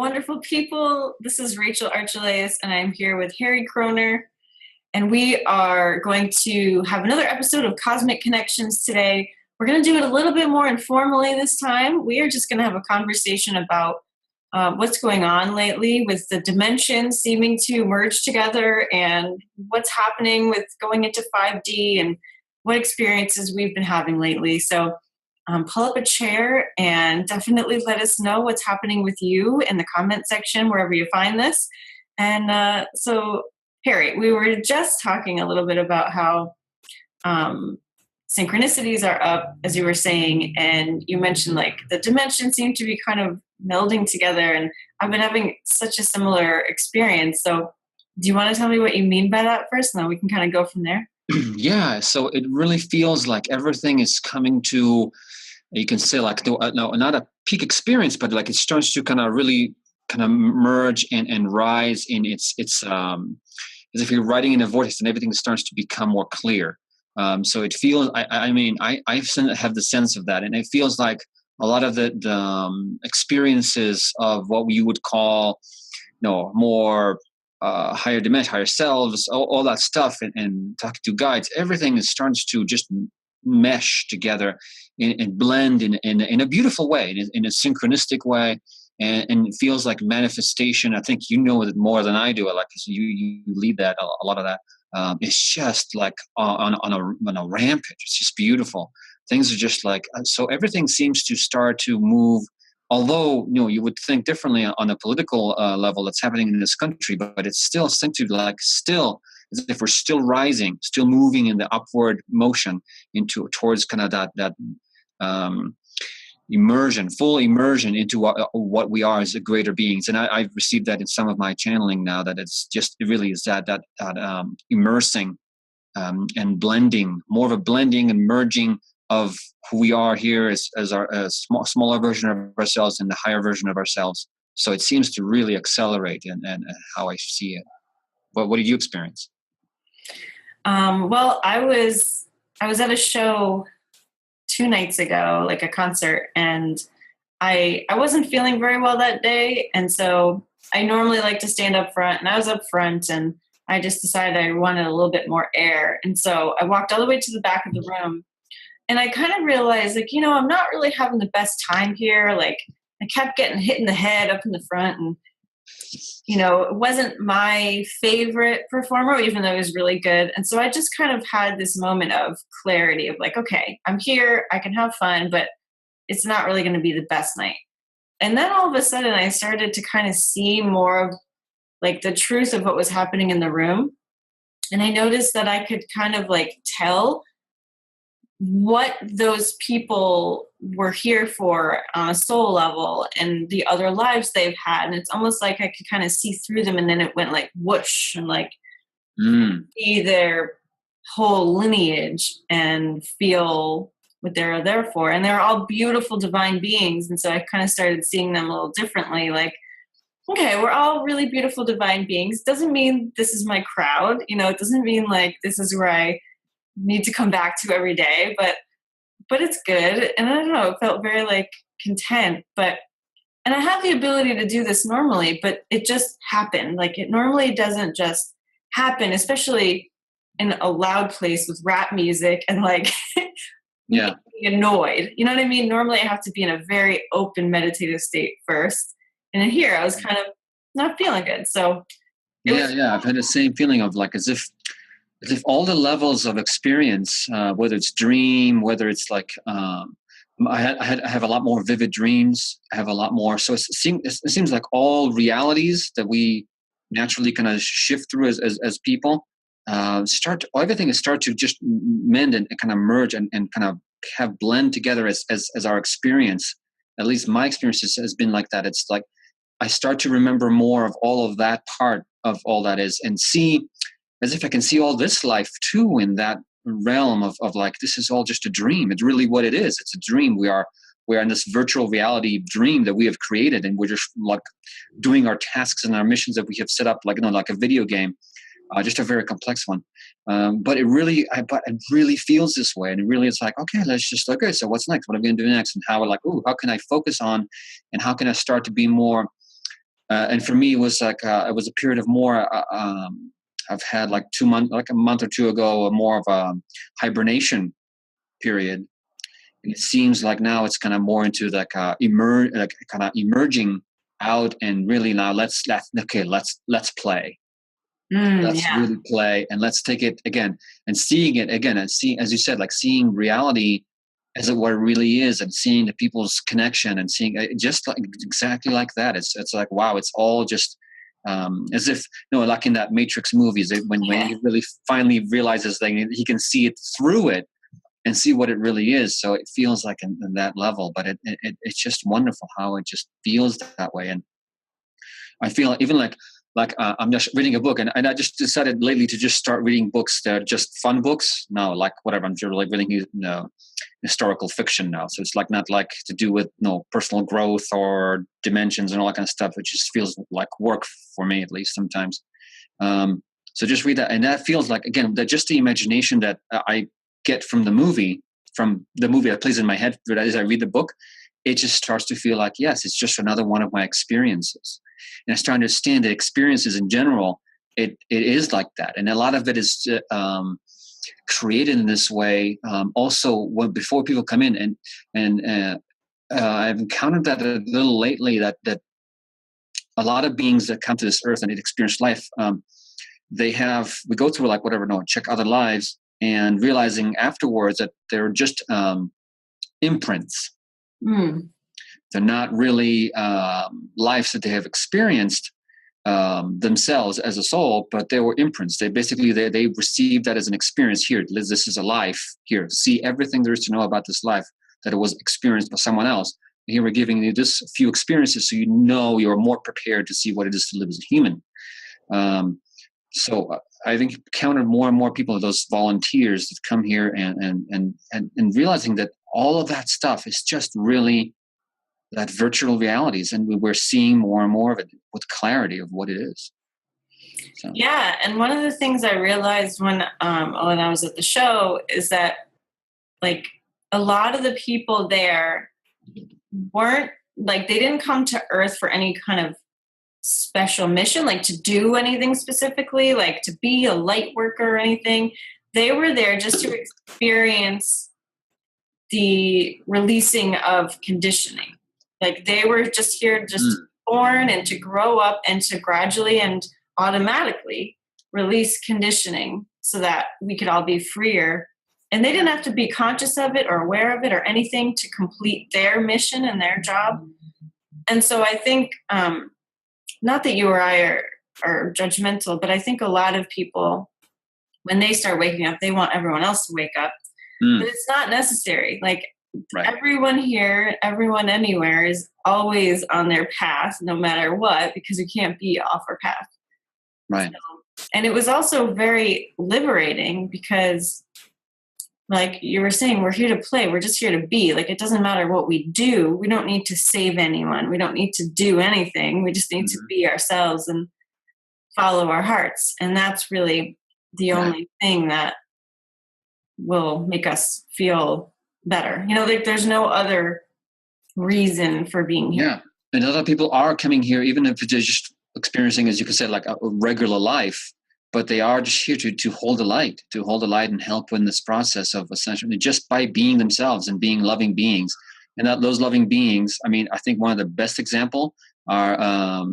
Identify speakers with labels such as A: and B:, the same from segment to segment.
A: wonderful people. This is Rachel Archelaus, and I'm here with Harry Kroner. And we are going to have another episode of Cosmic Connections today. We're going to do it a little bit more informally this time. We are just going to have a conversation about what's going on lately with the dimensions seeming to merge together and what's happening with going into 5D and what experiences we've been having lately. So pull up a chair and definitely let us know what's happening with you in the comment section, wherever you find this. And so, Harry, we were just talking a little bit about how synchronicities are up, as you were saying, and you mentioned like the dimensions seem to be kind of melding together, and I've been having such a similar experience. So do you want to tell me what you mean by that first, and then we can kind of go from there?
B: Yeah, so it really feels like everything is coming to, you can say like, no, not a peak experience, but like it starts to kind of really kind of merge and rise in its as if you're riding in a vortex and everything starts to become more clear. So it feels, I have the sense of that, and it feels like a lot of the experiences of what you would call, more higher dimension, higher selves, all that stuff, and talking to guides, everything starts to just mesh together and blend in a beautiful way, in a synchronistic way. And it feels like manifestation. I think you know it more than I do. Like you lead that a lot of that. It's just like on a rampage. It's just beautiful. Things are just like, so everything seems to start to move. Although you would think differently on a political level that's happening in this country, but it's still seems to like still as if we're still rising, still moving in the upward motion towards kind of that full immersion into what we are as greater beings. And I've received that in some of my channeling now, that it really is that immersing and blending, more of a blending and merging of who we are here as a smaller version of ourselves and the higher version of ourselves. So it seems to really accelerate and how I see it. What did you experience?
A: Well, I was at a show 2 nights ago, like a concert, and I wasn't feeling very well that day, and so I normally like to stand up front, and I was up front, and I just decided I wanted a little bit more air, and so I walked all the way to the back of the room, and I kind of realized, like, I'm not really having the best time here. Like, I kept getting hit in the head up in the front, and it wasn't my favorite performer, even though he was really good. And so I just kind of had this moment of clarity of like, okay, I'm here, I can have fun, but it's not really going to be the best night. And then all of a sudden I started to kind of see more of like the truth of what was happening in the room. And I noticed that I could kind of like tell what those people were here for on a soul level and the other lives they've had. And it's almost like I could kind of see through them, and then it went like whoosh, and like see their whole lineage and feel what they're there for. And they're all beautiful divine beings. And so I kind of started seeing them a little differently. Like, okay, we're all really beautiful divine beings. Doesn't mean this is my crowd. It doesn't mean like this is where I need to come back to every day, but it's good. And I don't know, it felt very like content, and I have the ability to do this normally, but it just happened. Like, it normally doesn't just happen, especially in a loud place with rap music and like being annoyed. You know what I mean? Normally I have to be in a very open meditative state first. And in here I was kind of not feeling good. So
B: I've had the same feeling of like as if all the levels of experience, whether it's dream, whether it's like, I have a lot more vivid dreams. I have a lot more. So it seems like all realities that we naturally kind of shift through as people, everything is start to just mend and kind of merge and kind of have blend together as our experience. At least my experience has been like that. It's like I start to remember more of all of that part of all that is, and see as if I can see all this life too in that realm of like, this is all just a dream. It's really what it is. It's a dream. We are in this virtual reality dream that we have created, and we're just like doing our tasks and our missions that we have set up, like like a video game, just a very complex one. But it really feels this way, and it really is like, okay, so what's next? What am I going to do next? And how can I focus on, and how can I start to be more And for me, it was like it was a period of more. I've had like 2 months, like a month or two ago, more of a hibernation period. And it seems like now it's kind of more into like kind of emerging out, and really now let's play. Let's
A: Yeah.
B: really play, and let's take it again, and seeing it again, and seeing, as you said, like seeing reality as what it really is, and seeing the people's connection, and seeing it just like exactly like that. It's like, wow, it's all just as if, like in that Matrix movies, when he really finally realizes that he can see it through it and see what it really is. So it feels like in that level, but it's just wonderful how it just feels that way. And I feel even like I'm just reading a book, and I just decided lately to just start reading books that are just fun books. No, like whatever, I'm just like reading historical fiction now. So it's like not like to do with personal growth or dimensions and all that kind of stuff, which just feels like work for me, at least sometimes. So just read that, and that feels like, again, that just the imagination that I get from the movie that plays in my head as I read the book, it just starts to feel like, yes, it's just another one of my experiences. And I start to understand that experiences in general, it is like that. And a lot of it is created in this way. Also, before people come in, and I've encountered that a little lately, that a lot of beings that come to this earth and experience life, we go through check other lives, and realizing afterwards that they're just imprints. They're not really lives that they have experienced themselves as a soul, but they were imprints. They received that as an experience. Here, this is a life. Here, see everything there is to know about this life, that it was experienced by someone else. And here we're giving you this few experiences, so you're more prepared to see what it is to live as a human. So I think counted more and more people, those volunteers that come here, and realizing that all of that stuff is just really that virtual realities, and we're seeing more and more of it with clarity of what it is. So.
A: Yeah, and one of the things I realized when I was at the show is that, like, a lot of the people there weren't, like, they didn't come to Earth for any kind of special mission, like to do anything specifically, like to be a light worker or anything. They were there just to experience the releasing of conditioning. Like, they were just here, just born, and to grow up and to gradually and automatically release conditioning so that we could all be freer. And they didn't have to be conscious of it or aware of it or anything to complete their mission and their job. And so I think, not that you or I are judgmental, but I think a lot of people, when they start waking up, they want everyone else to wake up. But it's not necessary. Like, right. Everyone here, everyone anywhere is always on their path, no matter what, because you can't be off our path.
B: Right.
A: So, and it was also very liberating because, like you were saying, we're here to play. We're just here to be. Like, it doesn't matter what we do. We don't need to save anyone. We don't need to do anything. We just need to be ourselves and follow our hearts. And that's really the only thing that will make us feel better. Like, there's no other reason for being here.
B: Yeah. And a lot of people are coming here, even if they're just experiencing, as you could say, like a regular life, but they are just here to hold the light, and help in this process of essentially just by being themselves and being loving beings. And that those loving beings, I mean, I think one of the best example are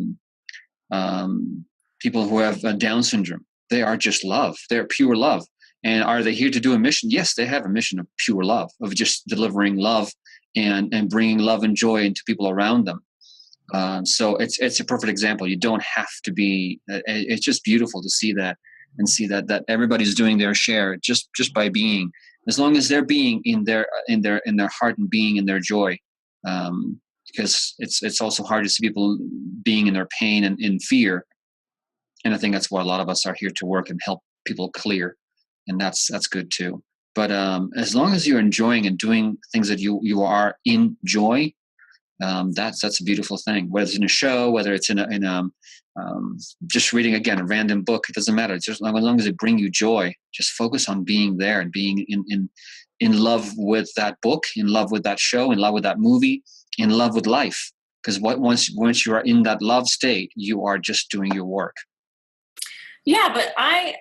B: people who have Down syndrome. They are just love. They're pure love. And are they here to do a mission? Yes, they have a mission of pure love, of just delivering love and bringing love and joy into people around them. So it's a perfect example. You don't have to be. It's just beautiful to see that, and see that everybody's doing their share just by being, as long as they're being in their heart and being in their joy. Because it's also hard to see people being in their pain and in fear. And I think that's why a lot of us are here to work and help people clear. And that's good too. But as long as you're enjoying and doing things that you are in joy, that's a beautiful thing. Whether it's in a show, whether it's in just reading again a random book, it doesn't matter. It's just as long as it brings you joy, just focus on being there and being in love with that book, in love with that show, in love with that movie, in love with life. Because once you are in that love state, you are just doing your work.
A: Yeah, but I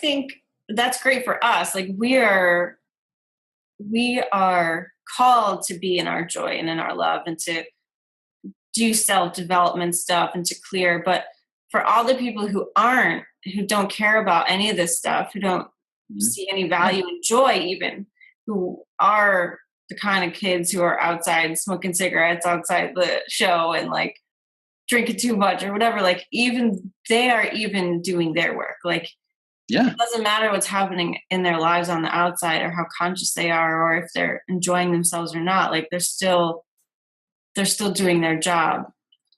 A: think that's great for us. Like we are called to be in our joy and in our love and to do self-development stuff and to clear. But for all the people who don't care about any of this stuff, who don't see any value and joy, even who are the kind of kids who are outside smoking cigarettes outside the show and like drinking too much or whatever, like even they are even doing their work. Like, it doesn't matter what's happening in their lives on the outside or how conscious they are or if they're enjoying themselves or not. Like they're still doing their job.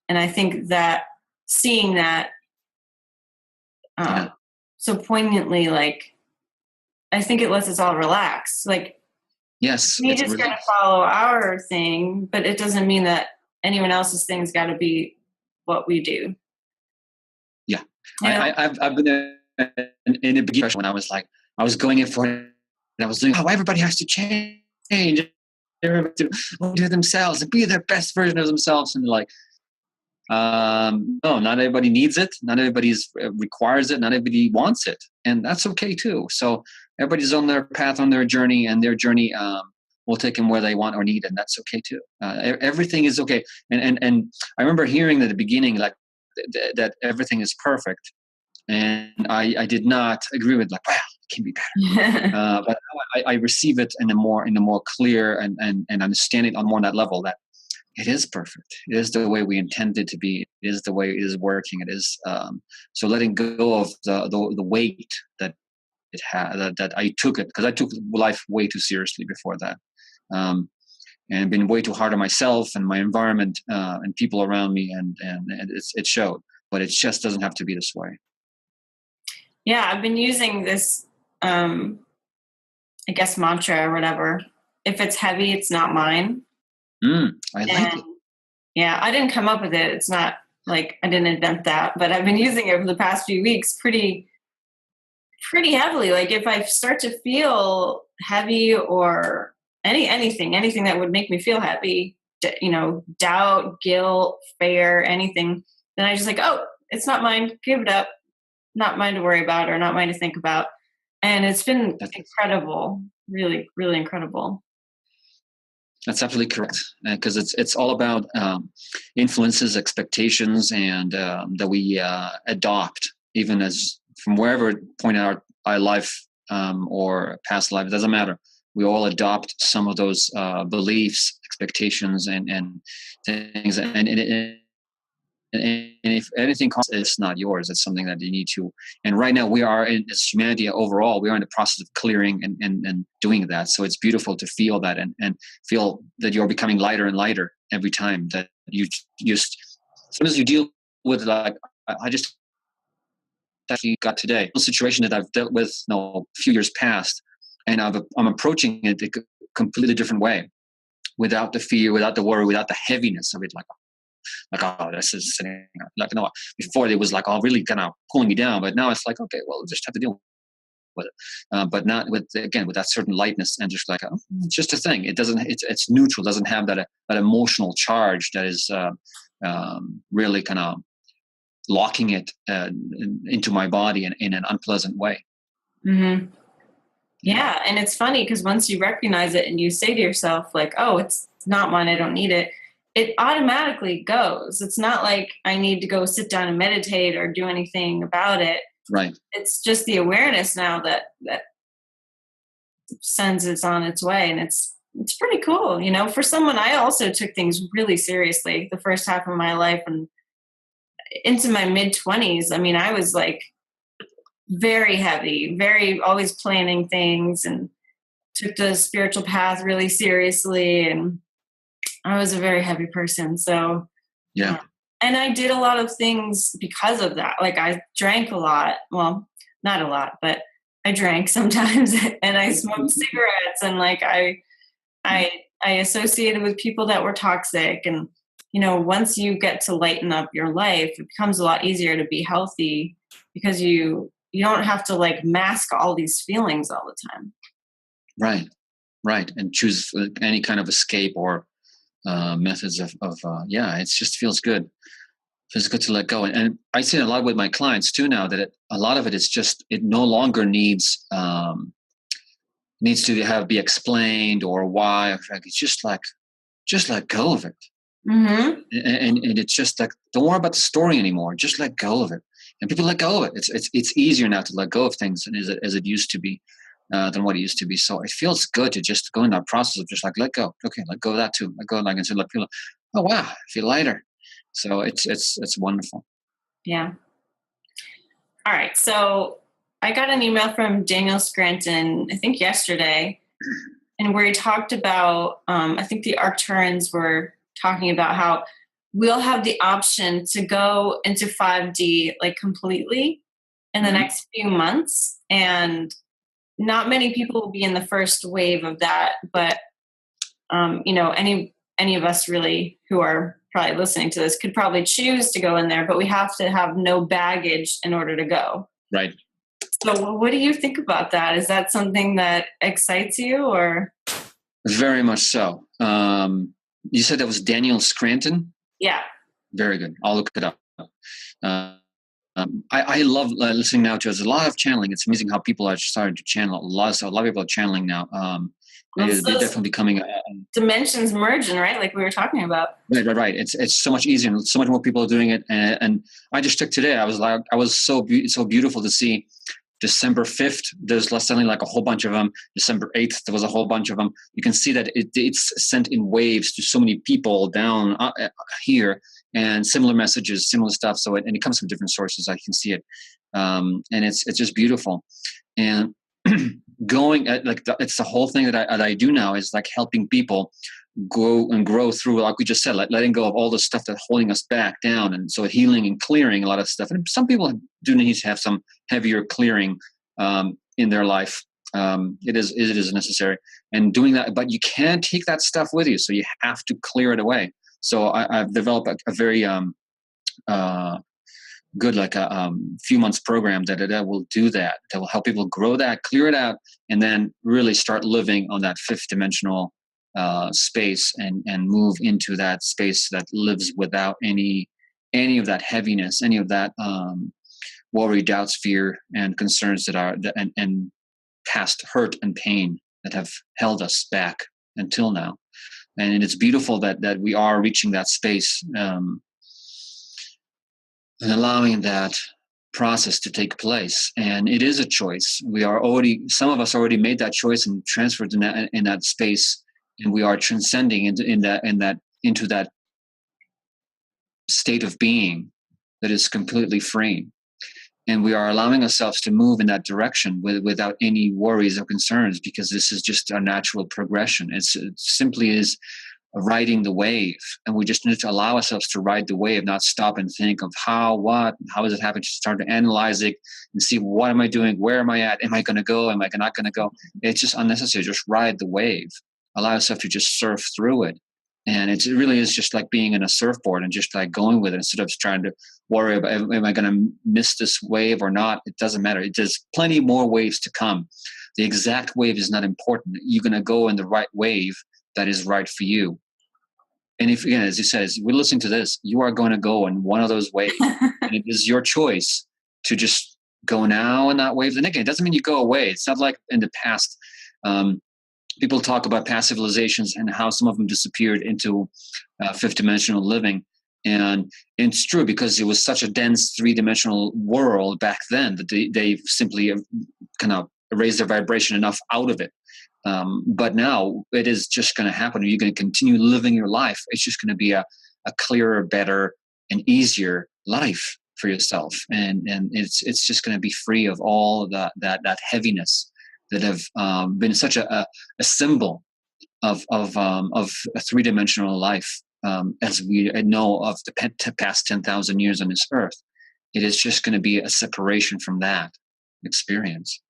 A: And I think that seeing that so poignantly, like, I think it lets us all relax. Like,
B: yes,
A: we just got to follow our thing, but it doesn't mean that anyone else's thing's got to be what we do.
B: Yeah. I've been in the beginning when I was going in for it, and I was doing, everybody has to change. Everybody to do themselves and be their best version of themselves. And like, no, not everybody needs it. Not everybody requires it. Not everybody wants it. And that's okay too. So everybody's on their path, on their journey, and their journey will take them where they want or need. And that's okay too. Everything is okay. And I remember hearing at the beginning, like that everything is perfect. And I did not agree with like, well, it can be better. But I receive it in a more clear and understand it on more on that level that it is perfect. It is the way we intended it to be. It is the way it is working. It is so letting go of the weight that it had that I took it, because I took life way too seriously before that, and been way too hard on myself and my environment and people around me, and it showed. But it just doesn't have to be this way.
A: Yeah, I've been using this, I guess, mantra or whatever. If it's heavy, it's not mine. I like it. Yeah, I didn't come up with it. It's not like I didn't invent that, but I've been using it for the past few weeks pretty heavily. Like if I start to feel heavy or anything that would make me feel heavy, doubt, guilt, fear, anything, then I just like, oh, it's not mine. Give it up. Not mine to worry about or not mine to think about. And it's been incredible, really, really incredible.
B: That's absolutely correct, because it's all about influences, expectations, and that we adopt, even as from wherever point in our life or past life, it doesn't matter. We all adopt some of those beliefs, expectations, and things, and if anything comes, it's not yours. It's something that you need to. And right now, we are as humanity overall, we are in the process of clearing and doing that. So it's beautiful to feel that and feel that you're becoming lighter and lighter every time that you just. As soon as you deal with, like, I just actually got today a situation that I've dealt with a few years past, and I'm approaching it a completely different way, without the fear, without the worry, without the heaviness of it, like, oh, this is sitting, like, before it was like, oh, really kind of pulling me down, but now it's like, okay, well, just have to deal with it, but not with that certain lightness, and just like, oh, it's just a thing. It doesn't, it's neutral, doesn't have that emotional charge that is really kind of locking it into my body in an unpleasant way.
A: Mm-hmm. Yeah, and it's funny because once you recognize it and you say to yourself, like, oh, it's not mine, I don't need it, it automatically goes. It's not like I need to go sit down and meditate or do anything about it.
B: Right.
A: It's just the awareness now that sends it on its way. And it's pretty cool. For someone, I also took things really seriously the first half of my life and into my mid-20s. I mean, I was like very heavy, very always planning things, and took the spiritual path really seriously. And I was a very heavy person. So,
B: yeah.
A: And I did a lot of things because of that. Like I drank a lot. Well, not a lot, but I drank sometimes, and I smoked cigarettes, and like I associated with people that were toxic. And, once you get to lighten up your life, it becomes a lot easier to be healthy because you don't have to like mask all these feelings all the time.
B: Right. And choose any kind of escape or methods of it just feels good. Feels good to let go. And I see it a lot with my clients too now, that a lot of it is just, it no longer needs to be explained or why. It's just let go of it.
A: Mm-hmm.
B: And it's just like, don't worry about the story anymore. Just let go of it. And people let go of it. It's easier now to let go of things as it used to be than what it used to be. So it feels good to just go in that process of just like, let go. Okay, let go of that too. Let go. Like I said, let people, oh wow, I feel lighter. So it's wonderful.
A: Yeah. All right. So I got an email from Daniel Scranton, I think yesterday, and where he talked about, I think the Arcturians were talking about how we'll have the option to go into 5D like completely in the next few months. And not many people will be in the first wave of that, but any of us really who are probably listening to this could probably choose to go in there, but we have to have no baggage in order to go.
B: Right.
A: So what do you think about that? Is that something that excites you, or?
B: Very much so. You said that was Daniel Scranton?
A: Yeah.
B: Very good. I'll look it up. I love listening now to. There's a lot of channeling. It's amazing how people are starting to channel. A lot of people are channeling now. They're definitely becoming
A: dimensions merging, right? Like we were talking about.
B: Right. It's so much easier, and so much more people are doing it. And I just took today. I was so beautiful to see. December 5th, there's suddenly like a whole bunch of them. December 8th, there was a whole bunch of them. You can see that it's sent in waves to so many people down here, and similar messages, similar stuff. So it comes from different sources. I can see it, and it's just beautiful. And going at it's the whole thing that I do now is like helping people grow through, like we just said, like letting go of all the stuff that's holding us back down, and so healing and clearing a lot of stuff. And some people do need to have some heavier clearing in their life. It is necessary, and doing that, but you can't take that stuff with you, so you have to clear it away. So I've developed a very good, like a few months program that will do that will help people grow that, clear it out, and then really start living on that fifth dimensional space and move into that space that lives without any of that heaviness, any of that worry, doubts, fear, and concerns and past hurt and pain that have held us back until now. And it's beautiful that we are reaching that space and allowing that process to take place. And it is a choice. Some of us already made that choice and transferred in that space. And we are transcending into that state of being that is completely free. And we are allowing ourselves to move in that direction without any worries or concerns, because this is just a natural progression. It simply is riding the wave. And we just need to allow ourselves to ride the wave, not stop and think of how is it happening? Just start to analyze it and see, what am I doing? Where am I at? Am I going to go? Am I not going to go? It's just unnecessary. Just ride the wave. Allow yourself to just surf through it. And it really is just like being in a surfboard and just like going with it instead of trying to worry about, am I going to miss this wave or not? It doesn't matter. There's plenty more waves to come. The exact wave is not important. You're going to go in the right wave that is right for you. And if, again, as you said, as we're listening to this, you are going to go in one of those waves. And it is your choice to just go now in that wave. And again, it doesn't mean you go away. It's not like in the past. People talk about past civilizations and how some of them disappeared into fifth dimensional living. And it's true, because it was such a dense three-dimensional world back then that they simply kind of raised their vibration enough out of it. But now it is just going to happen. You're going to continue living your life. It's just going to be a clearer, better, and easier life for yourself. And it's just going to be free of all that heaviness that have been such a symbol of a three-dimensional life as we know of the past 10,000 years on this earth. It is just going to be a separation from that experience.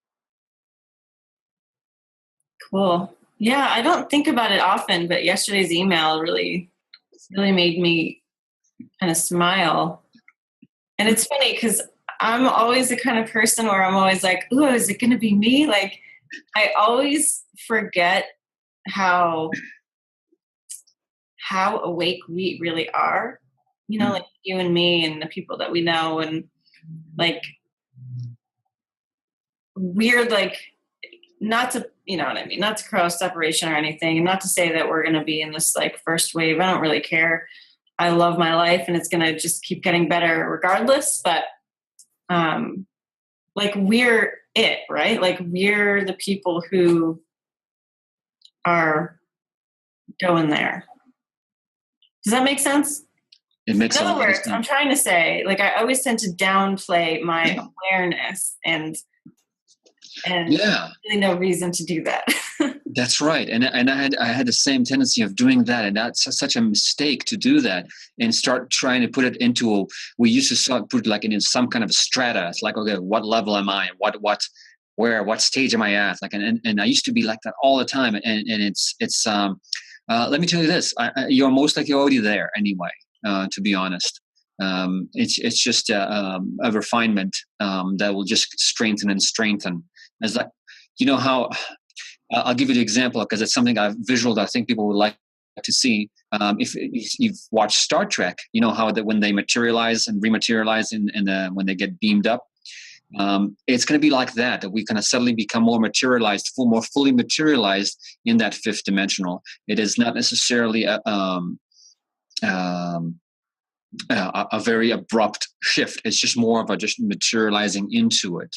A: Cool. Yeah, I don't think about it often, but yesterday's email really made me kind of smile. And it's funny because I'm always the kind of person where I'm always like, ooh, is it going to be me? Like, I always forget how how awake we really are, you know, like you and me and the people that we know, and like we're like, not to, you know what I mean, not to cross separation or anything, and not to say that we're going to be in this like first wave. I don't really care. I love my life and it's going to just keep getting better regardless. But like we're it, right? Like we're the people who are going there. Does that make sense?
B: It makes
A: In
B: a
A: other
B: lot of
A: words,
B: sense.
A: I'm trying to say, like, I always tend to downplay my awareness, and really no reason to do that.
B: That's right. And I had the same tendency of doing that. And that's such a mistake to do that and start trying to put it into, we used to put it like in some kind of strata. It's like, okay, what level am I? What stage am I at? Like, and I used to be like that all the time. And it's let me tell you this, you're most likely already there anyway, to be honest. It's just a refinement that will just strengthen and strengthen. It's like, you know how, I'll give you the example because it's something I've visualized that I think people would like to see. If you've watched Star Trek, you know how that when they materialize and rematerialize when they get beamed up, it's going to be like that we kind of suddenly become more materialized, more fully materialized in that fifth dimensional. It is not necessarily a very abrupt shift. It's just more of a just materializing into it.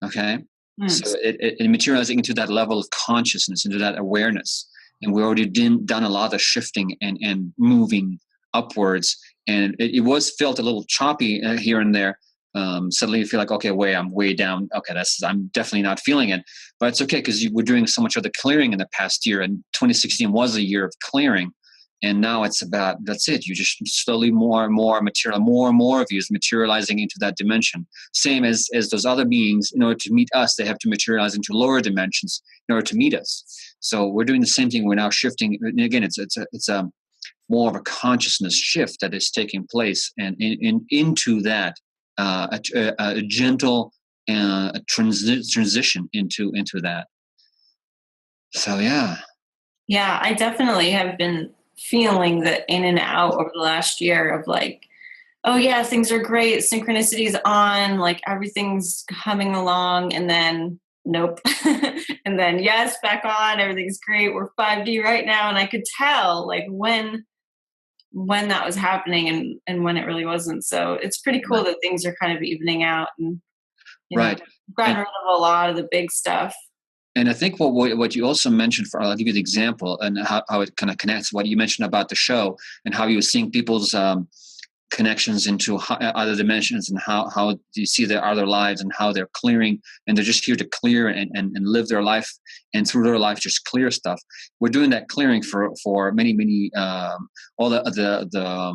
B: Okay. So it materializing into that level of consciousness, into that awareness. And we already done a lot of shifting and moving upwards. And it was felt a little choppy here and there. Suddenly you feel like, okay, I'm way down. Okay, I'm definitely not feeling it. But it's okay because we're doing so much of the clearing in the past year. And 2016 was a year of clearing. And now it's about, that's it. You just slowly more and more of you is materializing into that dimension. Same as those other beings, in order to meet us, they have to materialize into lower dimensions in order to meet us. So we're doing the same thing. We're now shifting. And again, it's a more of a consciousness shift that is taking place, and into that a gentle transition into that. So yeah.
A: Yeah, I definitely have been feeling that in and out over the last year of like, oh yeah, things are great, synchronicity's on, like everything's humming along, and then nope. And then yes, back on, everything's great, we're 5D right now. And I could tell like when that was happening and when it really wasn't. So it's pretty cool that things are kind of evening out, and you know, gotten rid of a lot of the big stuff.
B: And I think what you also mentioned, I'll give you the example and how it kind of connects what you mentioned about the show and how you were seeing people's connections into other dimensions, and how you see their other lives and how they're clearing, and they're just here to clear and live their life, and through their life just clear stuff. We're doing that clearing for many all the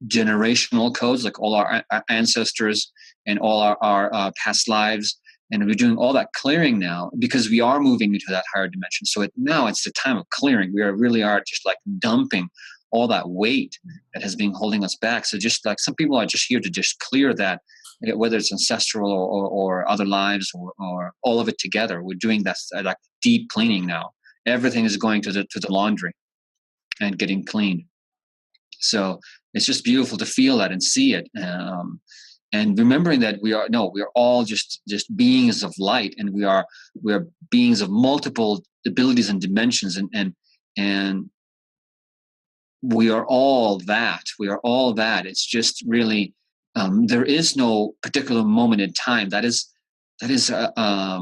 B: generational codes, like all our ancestors and all our past lives. And we're doing all that clearing now because we are moving into that higher dimension. So now it's the time of clearing. We really are just like dumping all that weight that has been holding us back. So just like some people are just here to just clear that, whether it's ancestral or other lives or all of it together. We're doing that like deep cleaning now. Everything is going to the laundry and getting cleaned. So it's just beautiful to feel that and see it. And remembering that we are all just beings of light, and we are beings of multiple abilities and dimensions, and we are all that. We are all that. It's just really there is no particular moment in time. That is a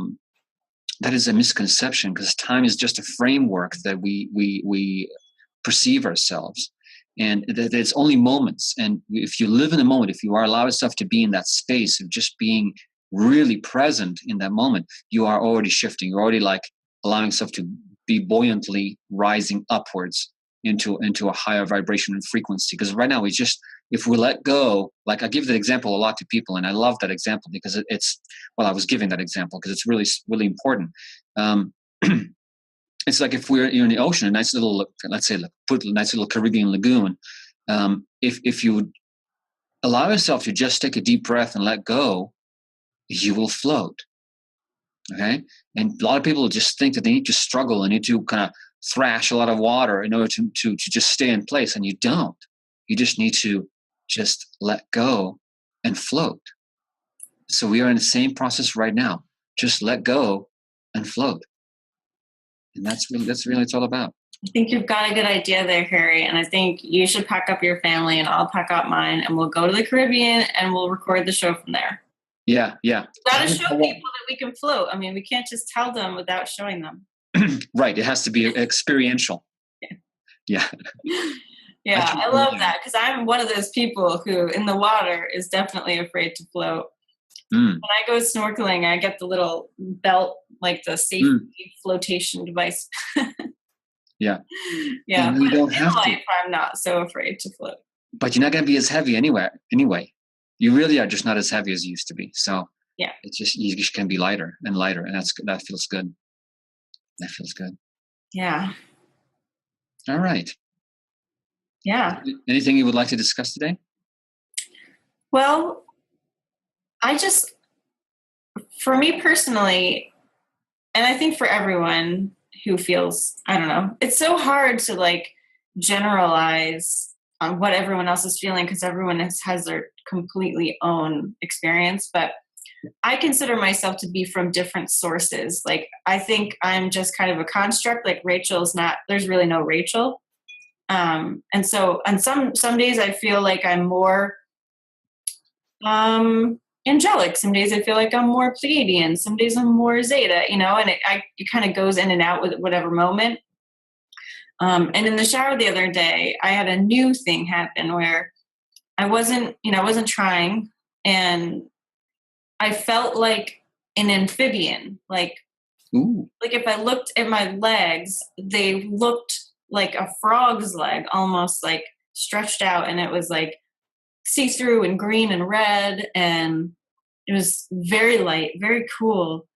B: misconception, because time is just a framework that we perceive ourselves. And it's only moments. And if you live in the moment, if you allow yourself to be in that space of just being really present in that moment, you are already shifting. You're already like allowing yourself to be buoyantly rising upwards into a higher vibration and frequency. Because right now if we let go, like I give that example a lot to people, and I love that example because I was giving that example because it's really, really important. It's like if we're in the ocean, a nice little, let's say, put a nice little Caribbean lagoon. If you allow yourself to just take a deep breath and let go, you will float. Okay, and a lot of people just think that they need to struggle and need to kind of thrash a lot of water in order to just stay in place, and you don't. You just need to just let go and float. So we are in the same process right now. Just let go and float. And that's really it's all about.
A: I think you've got a good idea there, Harry. And I think you should pack up your family and I'll pack up mine, and we'll go to the Caribbean and we'll record the show from there.
B: Yeah.
A: We've got to show people that we can float. I mean, we can't just tell them without showing them.
B: Right. It has to be experiential. Yeah.
A: Yeah, I love that, because I'm one of those people who in the water is definitely afraid to float. When I go snorkeling, I get the little belt, like the safety flotation device.
B: Yeah.
A: Yeah.
B: And you don't have
A: life,
B: to.
A: I'm not so afraid to float.
B: But you're not going to be as heavy anyway. You really are just not as heavy as you used to be. So
A: yeah,
B: it's just, you just can be lighter, and that feels good. That feels good.
A: Yeah.
B: All right.
A: Yeah.
B: Anything you would like to discuss today?
A: Well, for me personally, and I think for everyone who feels, I don't know, it's so hard to like generalize on what everyone else is feeling, because everyone has their completely own experience. But I consider myself to be from different sources. Like, I think I'm just kind of a construct. Like, Rachel's not, there's really no Rachel. And so, and some days I feel like I'm more angelic. Some days I feel like I'm more Pleiadian. Some days I'm more Zeta, and it kind of goes in and out with whatever moment. And in the shower the other day, I had a new thing happen where I wasn't trying, and I felt like an amphibian. Like,
B: Ooh.
A: Like if I looked at my legs, they looked like a frog's leg, almost like stretched out, and it was like see-through and green and red, and it was very light, very cool.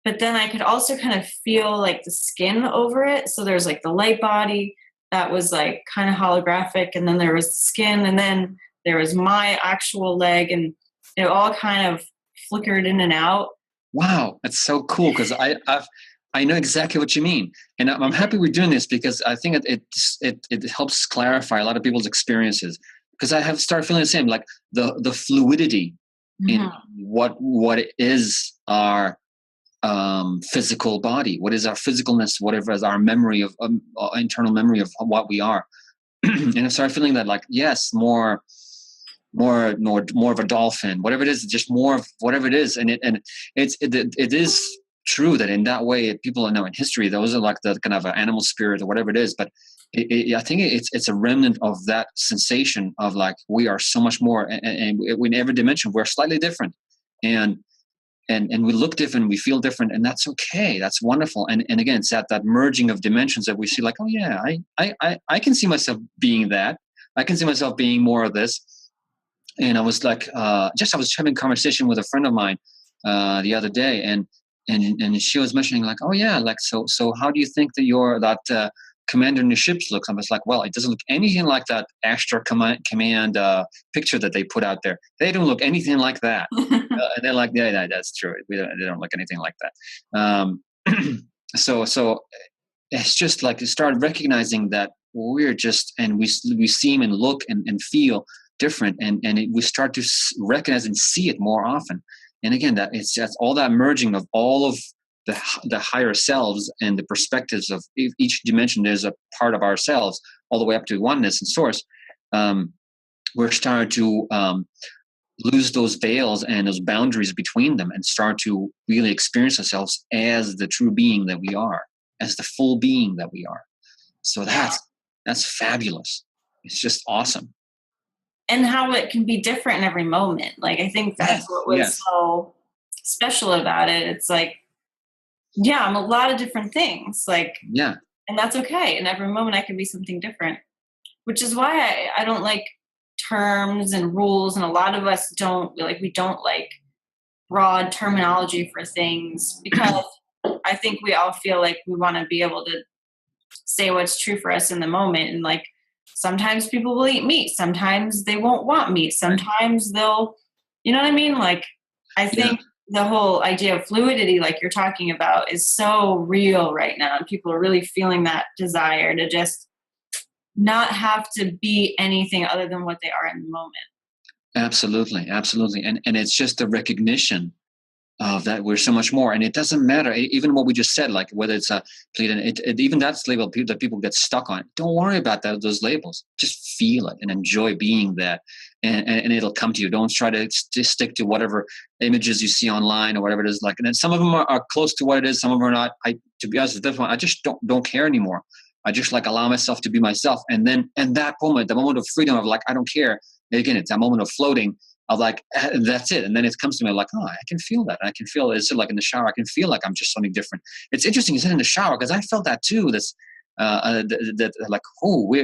A: But then I could also kind of feel like the skin over it. So there's like the light body that was like kind of holographic, and then there was the skin, and then there was my actual leg, and it all kind of flickered in and out.
B: Wow, that's so cool, because I know exactly what you mean, and I'm happy we're doing this, because I think it helps clarify a lot of people's experiences. Because I have started feeling the same, like the fluidity in what is our physical body, what is our physicalness, whatever is our memory of internal memory of what we are. And I started feeling that, like, yes, more of a dolphin, whatever it is, just more of whatever it is. And it is true that in that way, people know in history, those are like the kind of animal spirit or whatever it is. But I think it's a remnant of that sensation of like, we are so much more, and in every dimension, we're slightly different, and we look different, we feel different, and that's okay. That's wonderful. And again, it's that merging of dimensions that we see, like, oh yeah, I can see myself being that. I can see myself being more of this. And I was like, I was having a conversation with a friend of mine the other day, and she was mentioning like, oh yeah, like so how do you think that commander in the ships looks? I was like, well, it doesn't look anything like that Astra command picture that they put out there. They don't look anything like that. And they're like, yeah, that's true. They don't look anything like that. So it's just like to start recognizing that we're just, and we seem and look and feel different, and we start to recognize and see it more often. And again, that's all that merging of all of the higher selves and the perspectives of each dimension. There's a part of ourselves all the way up to oneness and source. We're starting to lose those veils and those boundaries between them, and start to really experience ourselves as the true being that we are, as the full being that we are. So that's fabulous. It's just awesome.
A: And how it can be different in every moment. Like, I think that's what was so special about it. It's like, yeah, I'm a lot of different things. Like, yeah, and that's okay. In every moment I can be something different, which is why I don't like terms and rules. And a lot of us we don't like broad terminology for things, because I think we all feel like we want to be able to say what's true for us in the moment. And like, sometimes people will eat meat. Sometimes they won't want meat. Sometimes they'll, you know what I mean? Like, I think the whole idea of fluidity, like you're talking about, is so real right now. And people are really feeling that desire to just not have to be anything other than what they are in the moment.
B: Absolutely. Absolutely. And it's just a recognition of that we're so much more. And it doesn't matter, even what we just said, like whether it's a even that's label that people get stuck on. Don't worry about those labels. Just feel it and enjoy being there. And it'll come to you. Don't try to just stick to whatever images you see online or whatever it is like. And then some of them are close to what it is. Some of them are not. To be honest, I just don't care anymore. I just like allow myself to be myself. And then, and that moment, the moment of freedom of like, I don't care. Again, it's that moment of floating. Of like, that's it. And then it comes to me like, oh, I can feel that. I can feel it. It's like in the shower. I can feel like I'm just something different. It's interesting you said in the shower, because I felt that too. This, that like, oh,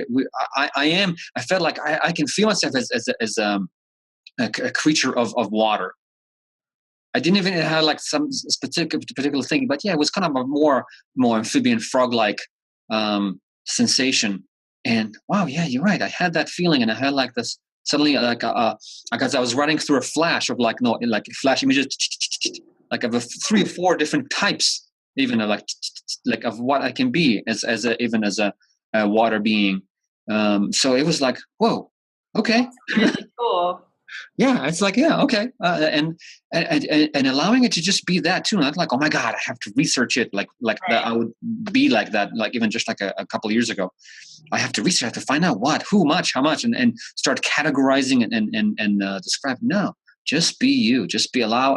B: I felt like I can feel myself as a creature of water. I didn't even have like some particular thing, but yeah, it was kind of a more amphibian frog-like sensation. And wow, yeah, you're right. I had that feeling, and I had like this. Suddenly, like, because I was running through a flash of like flash images, like of 3 or 4 different types, even of like of what I can be as a water being. So it was like, whoa, okay,
A: That's really cool.
B: Yeah, it's like, yeah, okay, and allowing it to just be that too, not like, oh my God, I have to research it, like right. That I would be like that, like even just like a couple of years ago, I have to research, I have to find out what, who, much, how much, and start categorizing and describe. No, just be you, just be allow,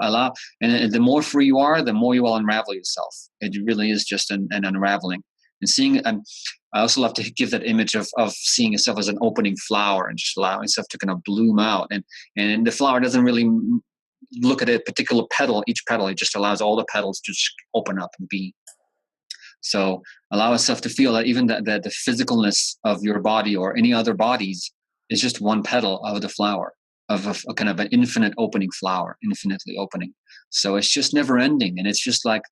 B: and the more free you are, the more you will unravel yourself. It really is just an unraveling. And seeing, I also love to give that image of seeing yourself as an opening flower and just allowing yourself to kind of bloom out. And the flower doesn't really look at a particular petal, each petal. It just allows all the petals to just open up and be. So allow yourself to feel that even the physicalness of your body or any other bodies is just one petal of the flower, of a kind of an infinite opening flower, infinitely opening. So it's just never ending. And it's just like,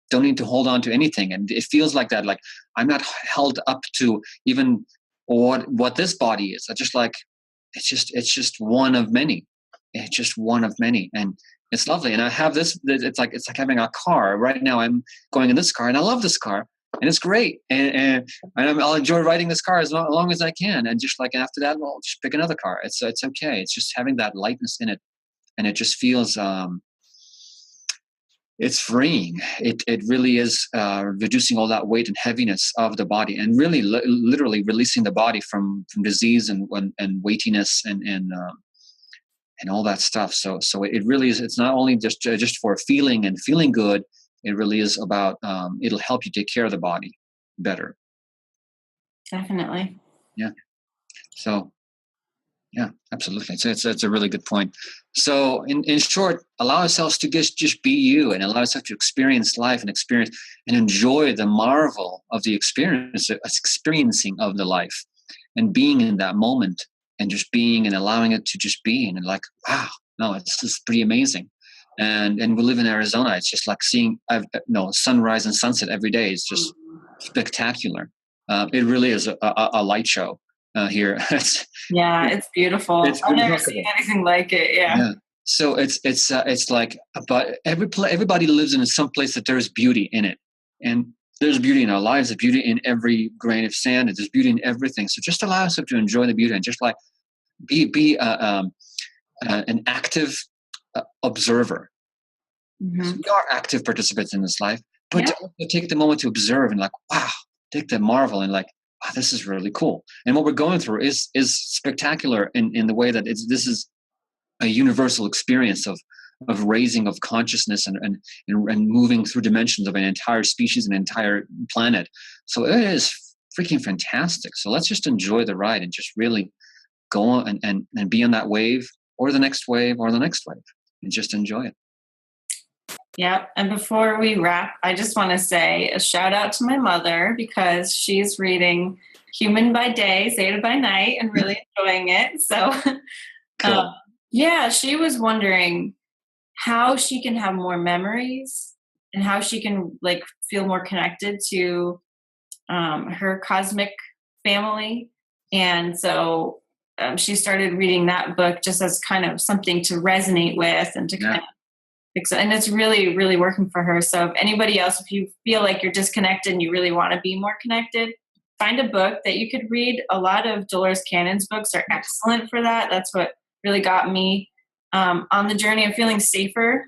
B: don't need to hold on to anything. And it feels like that, like I'm not held up to even what this body is. I just like, it's just one of many. It's just one of many. And it's lovely. And I have this, it's like having a car. Right now I'm going in this car and I love this car and it's great. And I'll enjoy riding this car as long as I can. And just like after that, I'll just pick another car. It's okay. It's just having that lightness in it. And it just feels, it's freeing. It really is reducing all that weight and heaviness of the body, and really literally releasing the body from disease and weightiness and all that stuff. So it really is. It's not only just for feeling and feeling good. It really is about. It'll help you take care of the body better.
A: Definitely.
B: Yeah. So. Yeah, absolutely. So it's a really good point. So in short, allow yourselves to just be you, and allow yourself to experience life and enjoy the marvel of the experiencing of the life, and being in that moment, and just being and allowing it to just be. And like, wow, no, it's just pretty amazing. And we live in Arizona. It's just like seeing sunrise and sunset every day. It's just spectacular. It really is a light show. Here, it's
A: beautiful. I've never seen anything like it. Yeah.
B: So it's like, but everybody lives in some place that there's beauty in it, and there's beauty in our lives. There's beauty in every grain of sand. There's beauty in everything. So just allow yourself to enjoy the beauty and just like be an active observer.
A: Mm-hmm.
B: So we are active participants in this life, but to also take the moment to observe and like, wow, take the marvel and like, wow, this is really cool. And what we're going through is spectacular in the way that this is a universal experience of raising of consciousness and moving through dimensions of an entire species, an entire planet. So it is freaking fantastic. So let's just enjoy the ride and just really go on and be on that wave or the next wave or the next wave and just enjoy it.
A: Yeah. And before we wrap, I just want to say a shout out to my mother, because she's reading Human by Day, Zeta by Night, and really enjoying it. So,
B: cool.
A: She was wondering how she can have more memories and how she can like feel more connected to her cosmic family. And so she started reading that book just as kind of something to resonate with and to kind of And it's really, really working for her. So if anybody else, if you feel like you're disconnected and you really want to be more connected, find a book that you could read. A lot of Dolores Cannon's books are excellent for that. That's what really got me on the journey of feeling safer.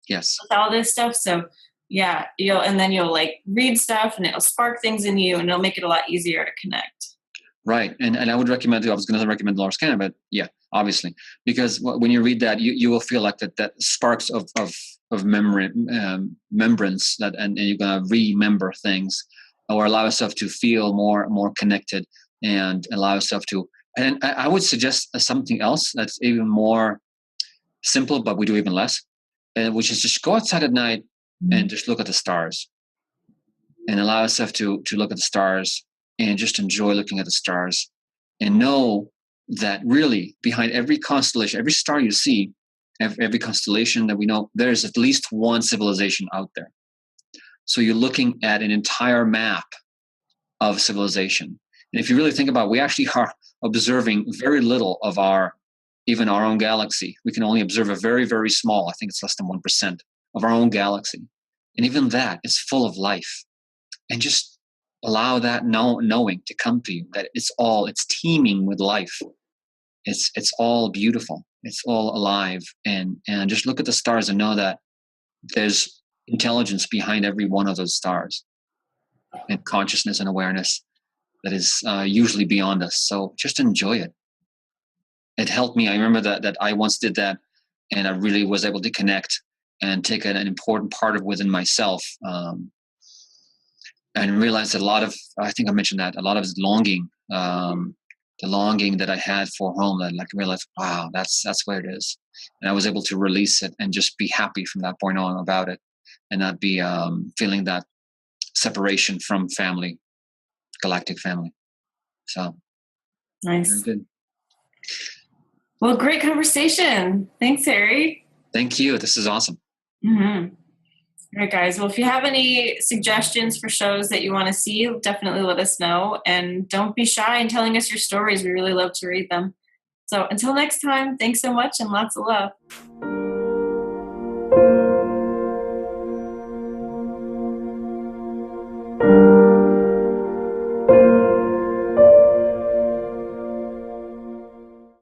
B: Yes.
A: With all this stuff. So yeah, you'll like read stuff and it'll spark things in you and it'll make it a lot easier to connect.
B: Right. And I would recommend, I was going to recommend Dolores Cannon, but yeah, obviously, because when you read that, you will feel like that sparks of memory, remembrance, that, and you're going to remember things, or allow yourself to feel more connected, and allow yourself to, and I would suggest something else that's even more simple, but we do even less, which is just go outside at night and just look at the stars, and allow yourself to look at the stars and just enjoy looking at the stars, and know that really behind every constellation, every star you see, every constellation that we know, there's at least one civilization out there. So you're looking at an entire map of civilization. And if you really think about it, we actually are observing very little of even our own galaxy. We can only observe a very, very small, I think it's less than 1% of our own galaxy. And even that is full of life. And just allow that knowing to come to you, that it's teeming with life. It's all beautiful. It's all alive. And just look at the stars and know that there's intelligence behind every one of those stars, and consciousness and awareness that is usually beyond us. So just enjoy it. It helped me. I remember that I once did that, and I really was able to connect and take an important part of within myself, and realized that I think I mentioned that, a lot of longing, the longing that I had for home, that I realized, wow, that's where it is. And I was able to release it and just be happy from that point on about it, and not be feeling that separation from family, galactic family. So
A: nice.
B: Very good.
A: Well, great conversation. Thanks, Harry.
B: Thank you. This is awesome.
A: Mm-hmm. All right, guys. Well, if you have any suggestions for shows that you want to see, definitely let us know. And don't be shy in telling us your stories. We really love to read them. So until next time, thanks so much and lots of love.